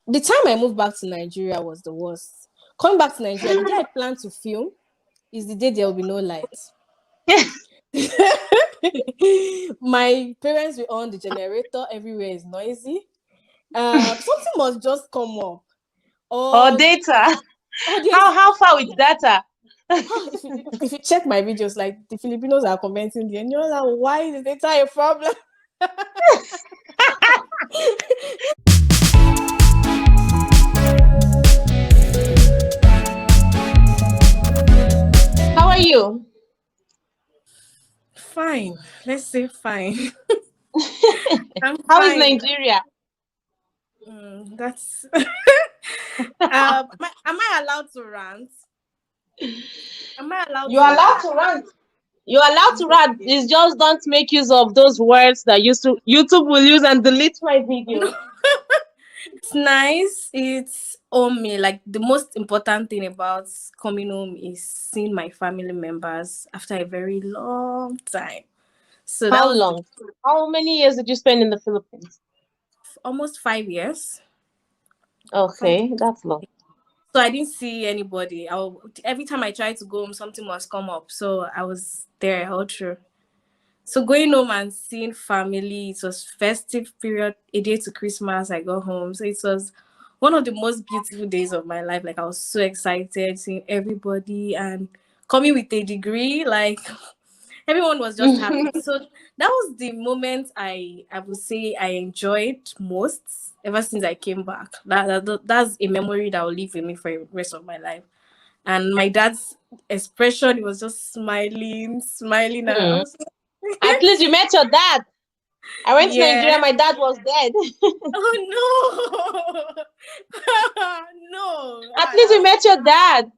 The time I moved back to Nigeria was the worst. Coming back to Nigeria, the day I plan to film is the day there will be no light. My parents will on the generator. Everywhere is noisy. Something must just come up. Or data. There's How far with data? if you check my videos, like the Filipinos are commenting there, and you're like, why is data a problem? How are you? Fine. Let's say fine. I'm How is fine. Nigeria? That's am I allowed to rant? Am I allowed You're allowed to rant. You're allowed to rant. It's just don't make use of those words that YouTube will use and delete my video. It's nice. It's me. Like the most important thing about coming home is seeing my family members after a very long time. So that How was long? How many years did you spend in the Philippines? almost 5 years. Okay, that's long. So I didn't see anybody. Every time I tried to go home, something must come up. So I was there all through. So going home and seeing family, it was festive period, a day to Christmas. I got home. So it was one of the most beautiful days of my life. Like I was so excited seeing everybody and coming with a degree. Like everyone was just happy. So that was the moment I would say I enjoyed most ever since I came back. That's a memory that will live with me for the rest of my life. And my dad's expression, he was just smiling. And I was At least you met your dad. I went to Nigeria, my dad was dead. Oh no. No. At least you met your dad.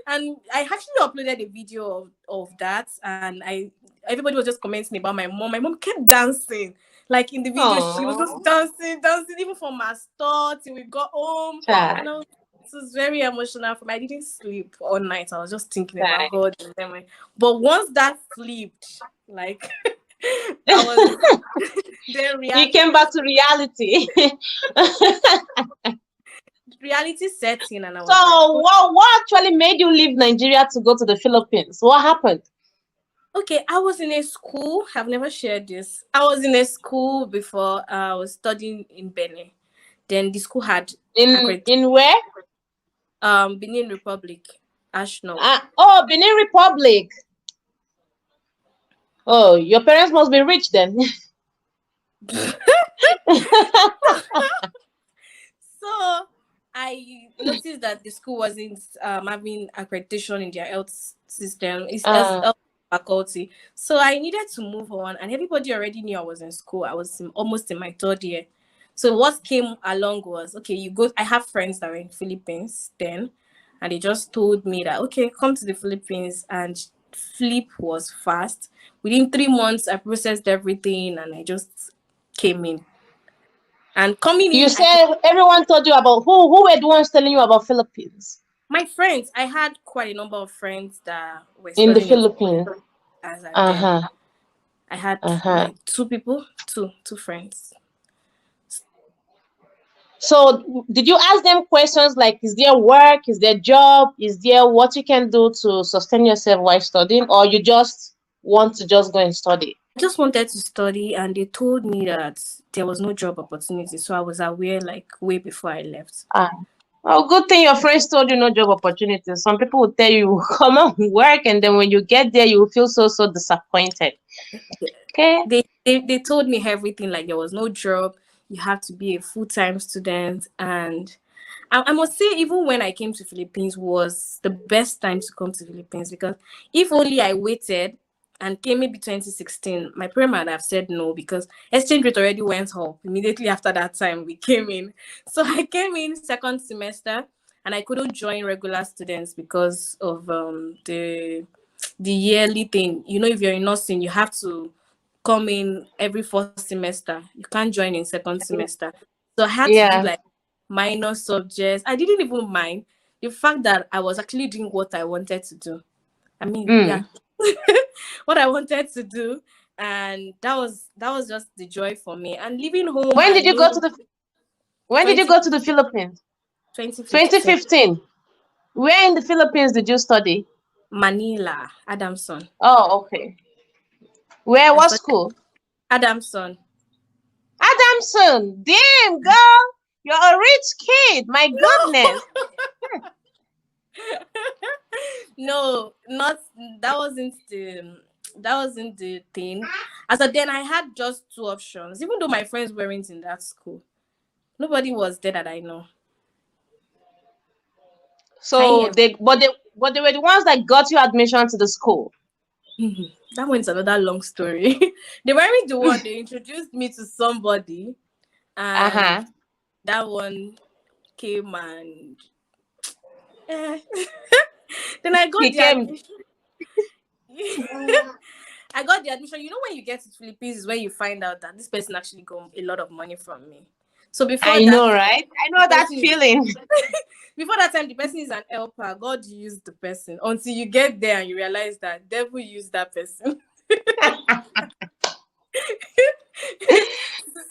And I actually uploaded a video of that, and everybody was just commenting about my mom. My mom kept dancing. Like in the video, she was just dancing even from our store till we got home. And it was very emotional for me. I didn't sleep all night. I was just thinking about God. But once that flipped, like that was the reality. You came back to reality. Reality set in, and I was so what actually made you leave Nigeria to go to the Philippines? What happened? Okay, I was in a school. I've never shared this. I was in a school before. I was studying in Benin. Then the school had in where? Benin Republic, Ashno. Benin Republic. Oh, your parents must be rich then. So I noticed that the school wasn't having accreditation in their health system. It's health faculty. So I needed to move on, and everybody already knew I was in school. I was almost in my third year. So what came along was, okay, you go. I have friends that were in Philippines then, and they just told me that, okay, come to the Philippines, and flip was fast. Within 3 months, I processed everything, and I just came in. And coming in, you said everyone told you about who were the ones telling you about Philippines? My friends. I had quite a number of friends that were in the Philippines. As I had like two friends. So did you ask them questions like, is there work, is there job, is there what you can do to sustain yourself while studying, or you just want to just go and study? I just wanted to study, and they told me that there was no job opportunity, so I was aware like way before I left. Well, good thing your friends told you no job opportunities. Some people will tell you come on work, and then when you get there, you will feel so disappointed. Okay. They told me everything, like there was no job. You have to be a full-time student, and I must say, even when I came to Philippines, was the best time to come to Philippines, because if only I waited and came maybe 2016, my parents might have said no, because exchange rate already went up immediately after that time we came in. So I came in second semester, and I couldn't join regular students because of the yearly thing. You know, if you're in nursing, you have to come in every fourth semester. You can't join in second semester. So I had to do like minor subjects. I didn't even mind the fact that I was actually doing what I wanted to do. I mean, what I wanted to do, and that was just the joy for me. And leaving home. When did you go to the When did you 20, go to the Philippines? 2015. 2015. Where in the Philippines did you study? Manila, Adamson. Oh, okay. Where? I What studied school? Adamson. Adamson. Damn, girl. You're a rich kid. My No, goodness. no, not that wasn't the thing. As a then I had just two options, even though my friends weren't in that school. Nobody was there that I know. Can So you but they were the ones that got you admission to the school. hear me? That one's another long story. They weren't the one. They introduced me to somebody, and Uh-huh. that one came and eh. Then I got He the came. admission. I got the admission. You know, when you get to Philippines is when you find out that this person actually got a lot of money from me. So before I that know, time, right? I the know that person is feeling. before that time the person is an helper. God used the person until you get there and you realize that devil used that person.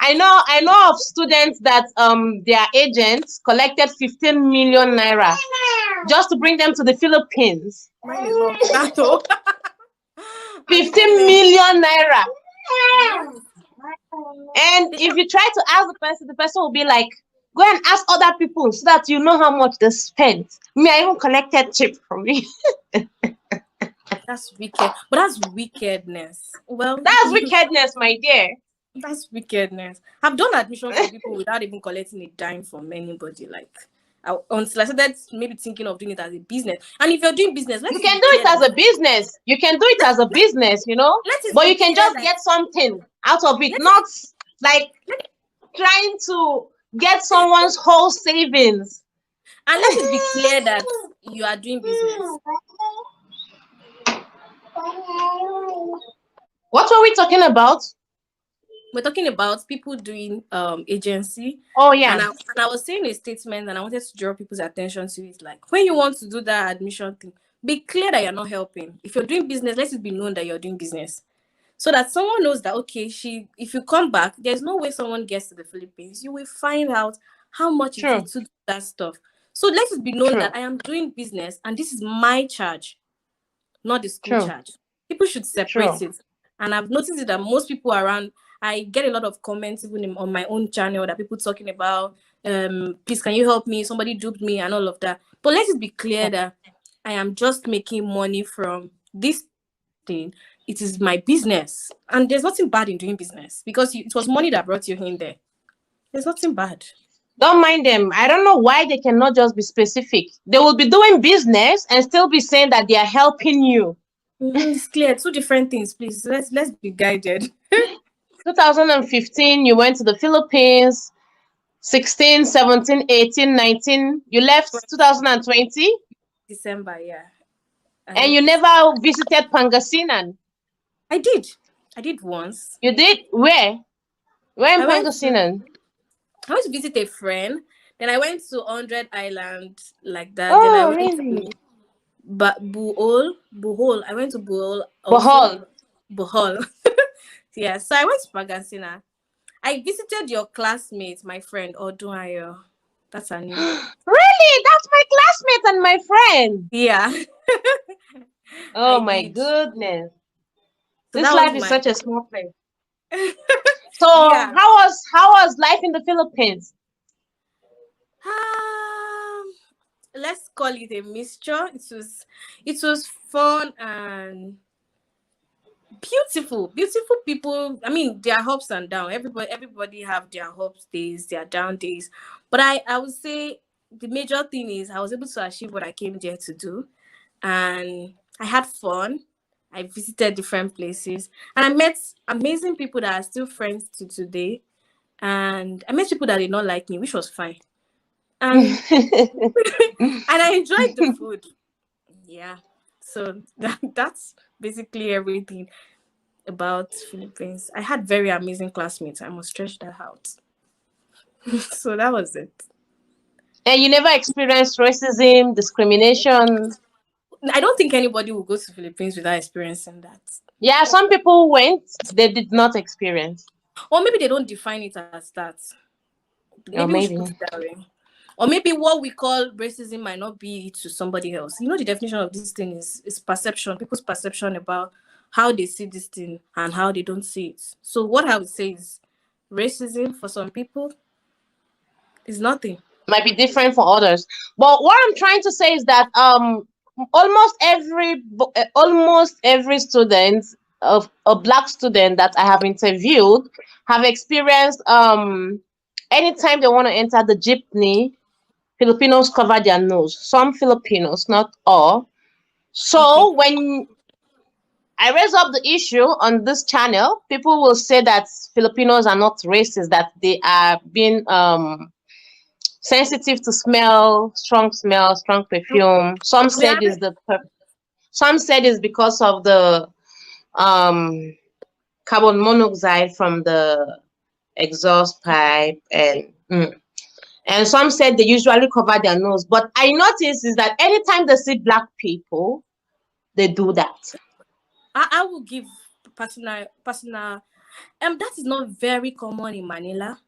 I know of students that their agents collected 15 million naira just to bring them to the Philippines. Mine is not that old. I'm 15 even million naira. yes. And if you try to ask the person will be like, go and ask other people so that you know how much they spent. Me, I even collected tip from me. That's wicked, but that's wickedness. Well, That's wickedness, my dear. that's wickedness. I've done admission for people without even collecting a dime from anybody. Like, until I started maybe thinking of doing it as a business. And if you're doing business, let You it can be do it clear as that a business. You can do it as a business, let it but be you can clear just that get something out of it, let it not like trying to get someone's whole savings. and let it be clear that you are doing business. What were we talking about? We're talking about people doing agency, Oh, and yeah. I was saying a statement, and I wanted to draw people's attention to it. Like, when you want to do that admission thing, be clear that you're not helping. If you're doing business, let it be known that you're doing business, so that someone knows that okay, if you come back, there's no way someone gets to the Philippines. You will find out how much it True, is to do that stuff. So let it be known true, that I am doing business, and this is my charge, not the school true, charge. People should separate true. it. And I've noticed it that most people around, I get a lot of comments even on my own channel that people talking about, please can you help me? Somebody duped me and all of that. But let it be clear that I am just making money from this thing. It is my business. And there's nothing bad in doing business because it was money that brought you in there. There's nothing bad. Don't mind them. I don't know why they cannot just be specific. They will be doing business and still be saying that they are helping you. It's clear. Two different things, please. Let's be guided. 2015, you went to the Philippines. 16, 17, 18, 19. You left 2020 December, yeah. I and you left it. never visited Pangasinan. I did. I did once. You did? Where? Where in I went to Pangasinan? I went to visit a friend. Then I went to 100 Island like that. Then I Oh, went really? to Buhol. I went to Buhol also. Bohol. Buhol. Yeah. So I went to Pagansina. I visited your classmate, my friend Odunayo. That's her name. Really? That's my classmate and my friend. Yeah. Oh I my did. goodness. So This that was life is my such a small place. So yeah. how was life in the Philippines? Um, let's call it a mixture. It was fun and beautiful people. I mean, there are ups and downs. Everybody have their ups days, their down days, but I would say the major thing is I was able to achieve what I came there to do, and I had fun. I visited different places, and I met amazing people that are still friends to today, and I met people that did not like me, which was fine, and and I enjoyed the food. Yeah, so that's basically everything about Philippines. I had very amazing classmates. I must stretch that out. So that was it. And you never experienced racism, discrimination? I don't think anybody will go to Philippines without experiencing that. Yeah, some people went, they did not experience. Or maybe they don't define it as that. Or Maybe we should maybe put it that way. Or maybe what we call racism might not be to somebody else. You know, the definition of this thing is perception, people's perception about how they see this thing and how they don't see it. So what I would say is racism for some people is nothing. might be different for others. But what I'm trying to say is that almost every student of a black student that I have interviewed have experienced anytime they want to enter the jeepney, Filipinos cover their nose. Some Filipinos, not all. Okay. So when I raise up the issue on this channel, people will say that Filipinos are not racist, that they are being sensitive to smell, strong perfume. We are Some said it's because of the um carbon monoxide from the exhaust pipe and some said they usually cover their nose. But I notice is that anytime they see black people, they do that. I will give personal that is not very common in Manila.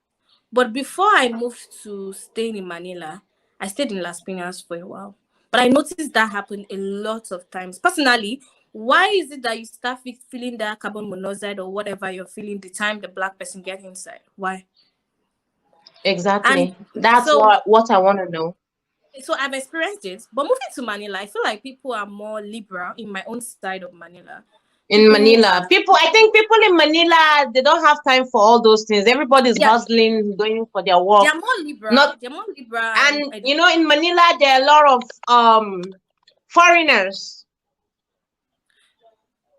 But before I moved to staying in Manila, I stayed in Las Piñas for a while. But I noticed that happen a lot of times. Personally, why is it that you start feeling that carbon monoxide or whatever you're feeling the time the black person gets inside? Why? And Exactly. That's so what I want to know. so I've experienced it. But moving to Manila, I feel like people are more liberal in my own side of Manila. In People Manila, are I think people in Manila, they don't have time for all those things. Everybody's yeah, hustling, going for their work. they're more liberal. Not They're more liberal and And in Manila, there are a lot of foreigners.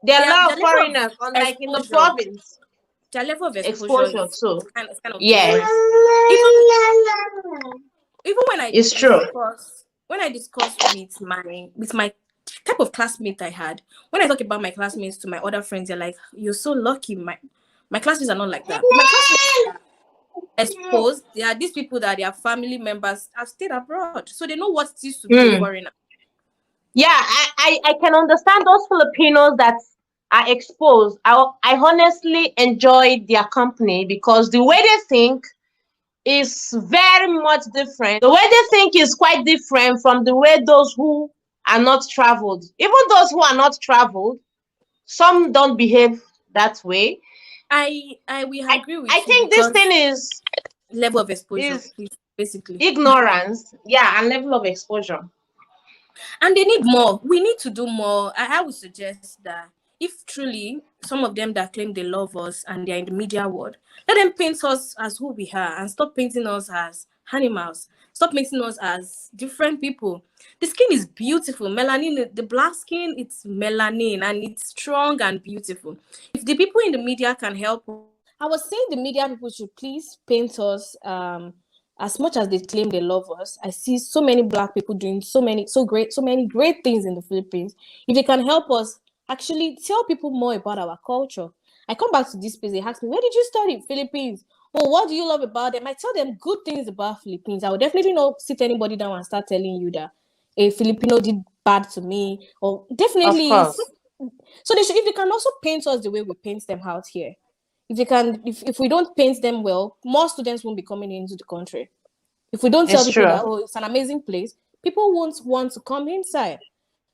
There are a lot their of level of foreigners, unlike in the exposure province. their level of exposure Exposure is too. it's kind of Yes, different. Even even it's true. when I discuss with my type of classmate I had, when I talk about my classmates to my other friends, they're like, "You're so lucky." My classmates are not like that. My classmates are exposed. They are these people that their family members have stayed abroad, so they know what it is to be a Mm. foreigner. Yeah, I can understand those Filipinos that are exposed. I honestly enjoy their company because the way they think is very much different. The way they think is quite different from the way those who are not traveled. Even those who are not traveled, some don't behave that way. I we I, agree I with you think this thing because level of exposure, is basically. ignorance, yeah, and level of exposure. And they need more. We need to do more. I would suggest that if truly some of them that claim they love us and they're in the media world, let them paint us as who we are and stop painting us as animals. Stop painting us as different people. The skin is beautiful. Melanin, the black skin, it's melanin and it's strong and beautiful. If the people in the media can help, I was saying the media people should please paint us as much as they claim they love us. I see so many black people doing so many great things in the Philippines. If they can help us actually tell people more about our culture. I come back to this place, they ask me, where did you study? Philippines. Oh, what do you love about them? I tell them good things about Philippines. I would definitely not sit anybody down and start telling you that a Filipino did bad to me. Or Of definitely course. is so if they can also paint us the way we paint them out here. If we don't paint them well, more students won't be coming into the country. If we don't tell It's people that, true. oh, it's an amazing place, people won't want to come inside.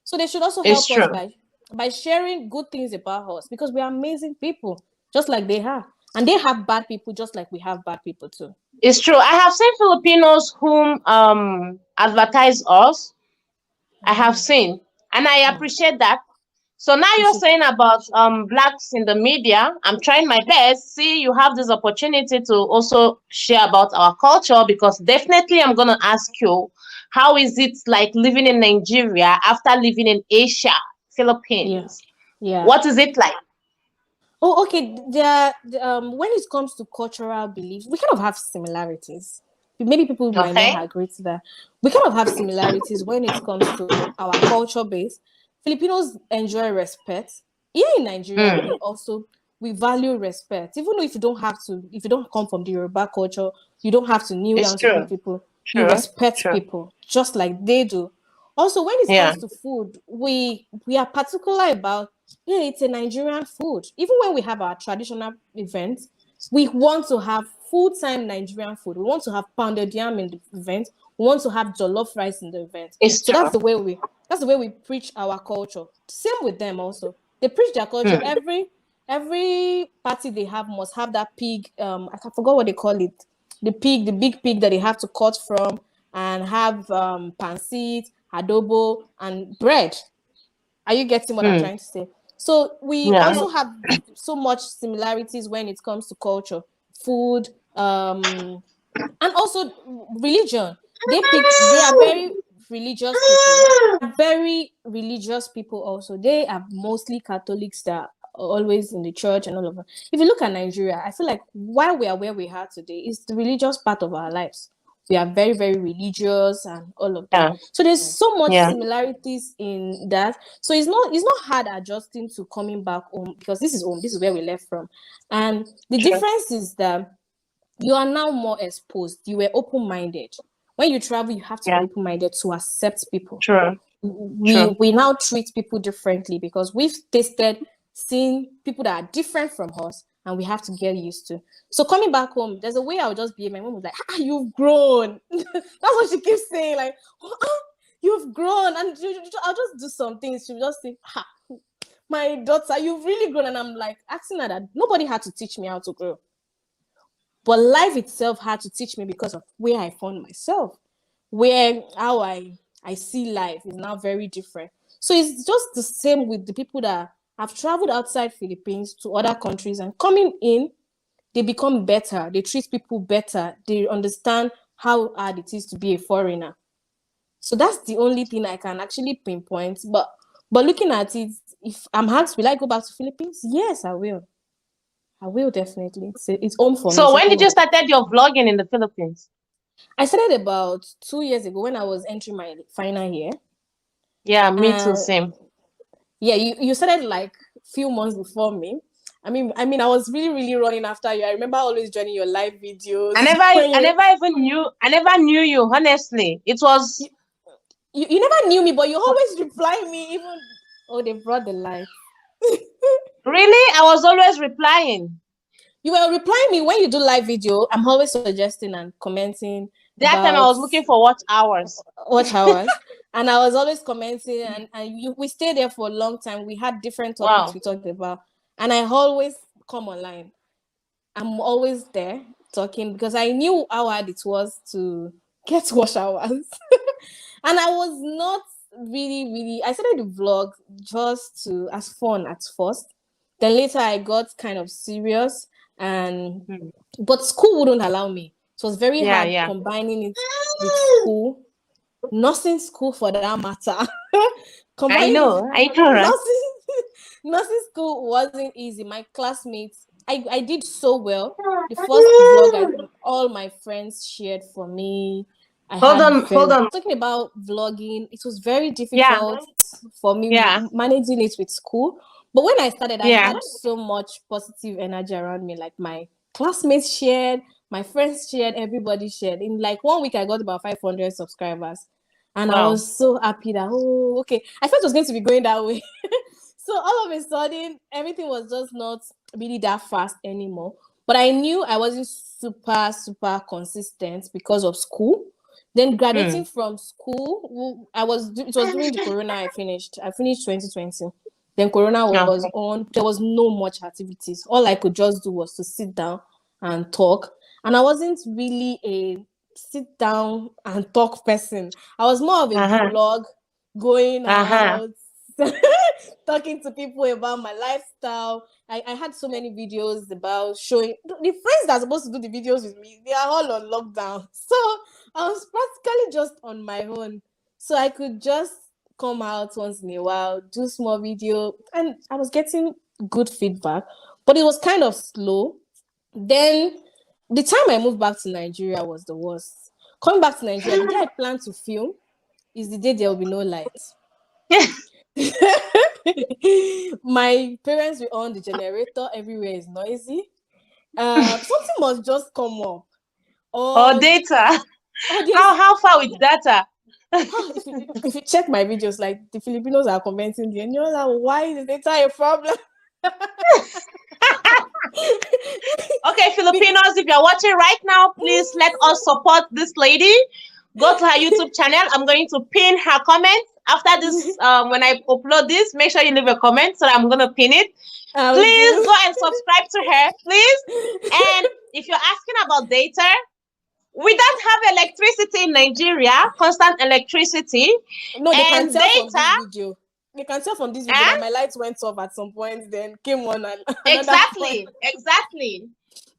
So they should also It's help us true. by sharing good things about us because we are amazing people, just like they are. And they have bad people just like we have bad people too. It's true. I have seen Filipinos whom advertise us. I have seen, and I Mm. appreciate that. So now You you're should saying about blacks in the media. I'm trying my best. See, you have this opportunity to also share about our culture because definitely I'm gonna ask you, how is it like living in Nigeria after living in Asia, yeah. Philippines? Yeah. What is it like? Oh, okay. When it comes to cultural beliefs, we kind of have similarities. Maybe people might not Okay. agree to that. We kind of have similarities when it comes to our culture base. Filipinos enjoy respect. Here in Nigeria, Mm, we value respect. Even though if you don't come from the Yoruba culture, you don't have to kneel it's down to true. greet people. You True. respect True. people just like they do. Also, when it Yeah. comes to food, we are particular about, yeah, it's a Nigerian food. Even when we have our traditional events, We want to have full-time Nigerian food. We want to have pounded yam in the event. We want to have jollof rice in the event. It's So true. that's the way we preach our culture. Same with them also. They preach their culture. Every party they have must have that pig. I forgot what they call it. The big pig that they have to cut from, and have pancit, adobo, and bread. Are you getting what I'm trying to say? So we also have so much similarities when it comes to culture, food, and also religion. They are very religious people. They are very religious people also. They are mostly Catholics that are always in the church and all of that. If you look at Nigeria, I feel like why we are where we are today is the religious part of our lives. We are very, very religious and all of that. So there's so much similarities in that. So it's not hard adjusting to coming back home, because this is home. This is where we left from. And the difference is that you are now more exposed. You were open-minded. When you travel, you have to be open-minded to accept people. We now treat people differently because we've seen people that are different from us, and we have to get used to. So coming back home, there's a way I'll just be. My mom was like, you've grown. That's what she keeps saying. Like, you've grown. And I'll just do some things. She'll just say, my daughter, you've really grown. And I'm like, asking her that nobody had to teach me how to grow. But life itself had to teach me, because of where I found myself, how I see life is now very different. So it's just the same with the people that have traveled outside Philippines to other countries, and coming in, they become better. They treat people better. They understand how hard it is to be a foreigner. So that's the only thing I can actually pinpoint. But looking at it, if I'm asked, will I go back to Philippines? Yes, I will. I will definitely. It's home for me. So when did you started your vlogging in the Philippines? I started about 2 years ago when I was entering my final year. Yeah, me too, same. Yeah, you started like few months before me. I mean, I was really, really running after you. I remember always joining your live videos. I never knew you, honestly. It was you never knew me, but you always reply me. Even they brought the light. Really? I was always replying. You were replying me when you do live video. I'm always suggesting and commenting. That time I was looking for watch hours. And I was always commenting, and we stayed there for a long time. We had different topics we talked about, and I always come online. I'm always there talking because I knew how hard it was to get watch hours. And I was not really, I started the vlog just as fun at first. Then later I got kind of serious, but school wouldn't allow me. So it was very hard combining it with school. Nursing school, for that matter. I know, right? Nursing school wasn't easy. My classmates, I did so well. The first vlog, all my friends shared for me. Hold on. Talking about vlogging, it was very difficult for me managing it with school. But when I started, I had so much positive energy around me. Like my classmates shared, my friends shared, everybody shared. In like 1 week, I got about 500 subscribers. And I was so happy that, okay. I thought it was going to be going that way. So all of a sudden, everything was just not really that fast anymore. But I knew I wasn't super, super consistent because of school. Then graduating from school, it was during the Corona I finished. I finished 2020. Then Corona was on. There was no much activities. All I could just do was to sit down and talk. And I wasn't really a sit down and talk person. I was more of a vlog, going out, talking to people about my lifestyle. I had so many videos about showing the friends that are supposed to do the videos with me. They are all on lockdown. So I was practically just on my own. So I could just come out once in a while, do small video, and I was getting good feedback, but it was kind of slow. Then the time I moved back to Nigeria was the worst. Coming back to Nigeria, the day I planned to film is the day there will be no light. My parents were on the generator. Everywhere is noisy. Something must just come up. Or data. How far with data? If you check my videos, like the Filipinos are commenting there, and you're like, why is data a problem? Okay, Filipinos, if you're watching right now, please let us support this lady. Go to her YouTube channel. I'm going to pin her comment after this. When I upload this, make sure you leave a comment, so I'm gonna pin it. I'll Please do. go and subscribe to her, please. And if you're asking about data, we don't have electricity in Nigeria, constant electricity, No, they can and tell from this data. video. They can tell from this video Eh? that my lights went off at some point, then came on and another point. Exactly.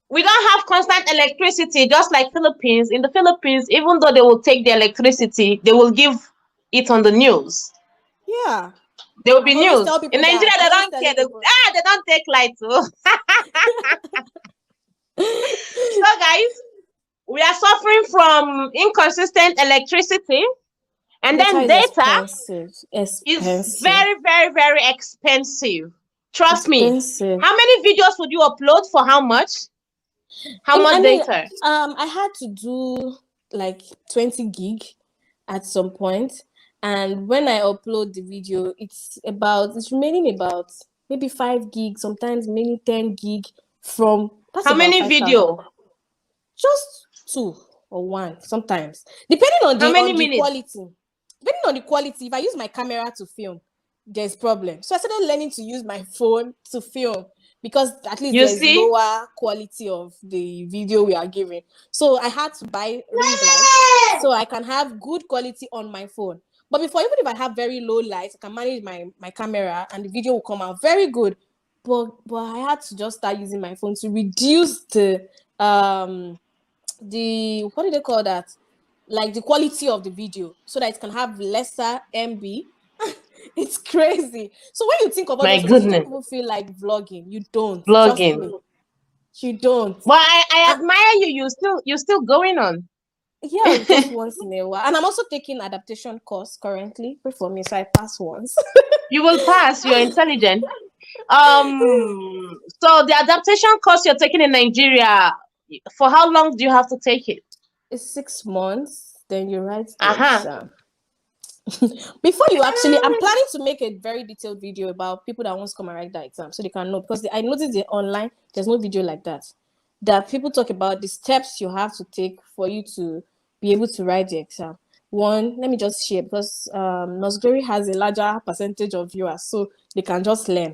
We don't have constant electricity, just like Philippines. In the Philippines, even though they will take the electricity, they will give it on the news. Yeah. There will be I always news. tell In people Nigeria, that. I'm they always don't care. telling people. They don't take light too. So, guys, we are suffering from inconsistent electricity, and Data then is data expensive. is Expensive. very, very, very expensive. Trust me. Expensive. How many videos would you upload for how much? How I much mean, data? I had to do like 20 gig at some point, and when I upload the video, it's remaining about maybe 5 gig, sometimes maybe 10 gig from that's How about many 5,000. video? Just two or one sometimes, depending on How the many minutes? quality. Depending on the quality, if I use my camera to film, there's problem. So I started learning to use my phone to film because at least You there's see? lower quality of the video we are giving. So I had to buy ring light so I can have good quality on my phone. But before, even if I have very low light, I can manage my camera and the video will come out very good. But I had to just start using my phone to reduce the what do they call that? Like the quality of the video so that it can have lesser MB. It's crazy. So when you think of all My those things, you don't goodness. even feel like vlogging. You don't. Trust Vlogging. me. You don't. But I And admire you. You're still going on. yeah, just once in a while. And I'm also taking adaptation course currently. Pray for me so I pass once. You will pass. You're intelligent. So the adaptation course you're taking in Nigeria, for how long do you have to take it? It's 6 months, then you write the Uh-huh. exam. Before you actually, I'm planning to make a very detailed video about people that want to come and write that exam so they can know, because I noticed it online, there's no video like that. That people talk about the steps you have to take for you to be able to write the exam. One, let me just share because Nurse Glory has a larger percentage of viewers, so they can just learn.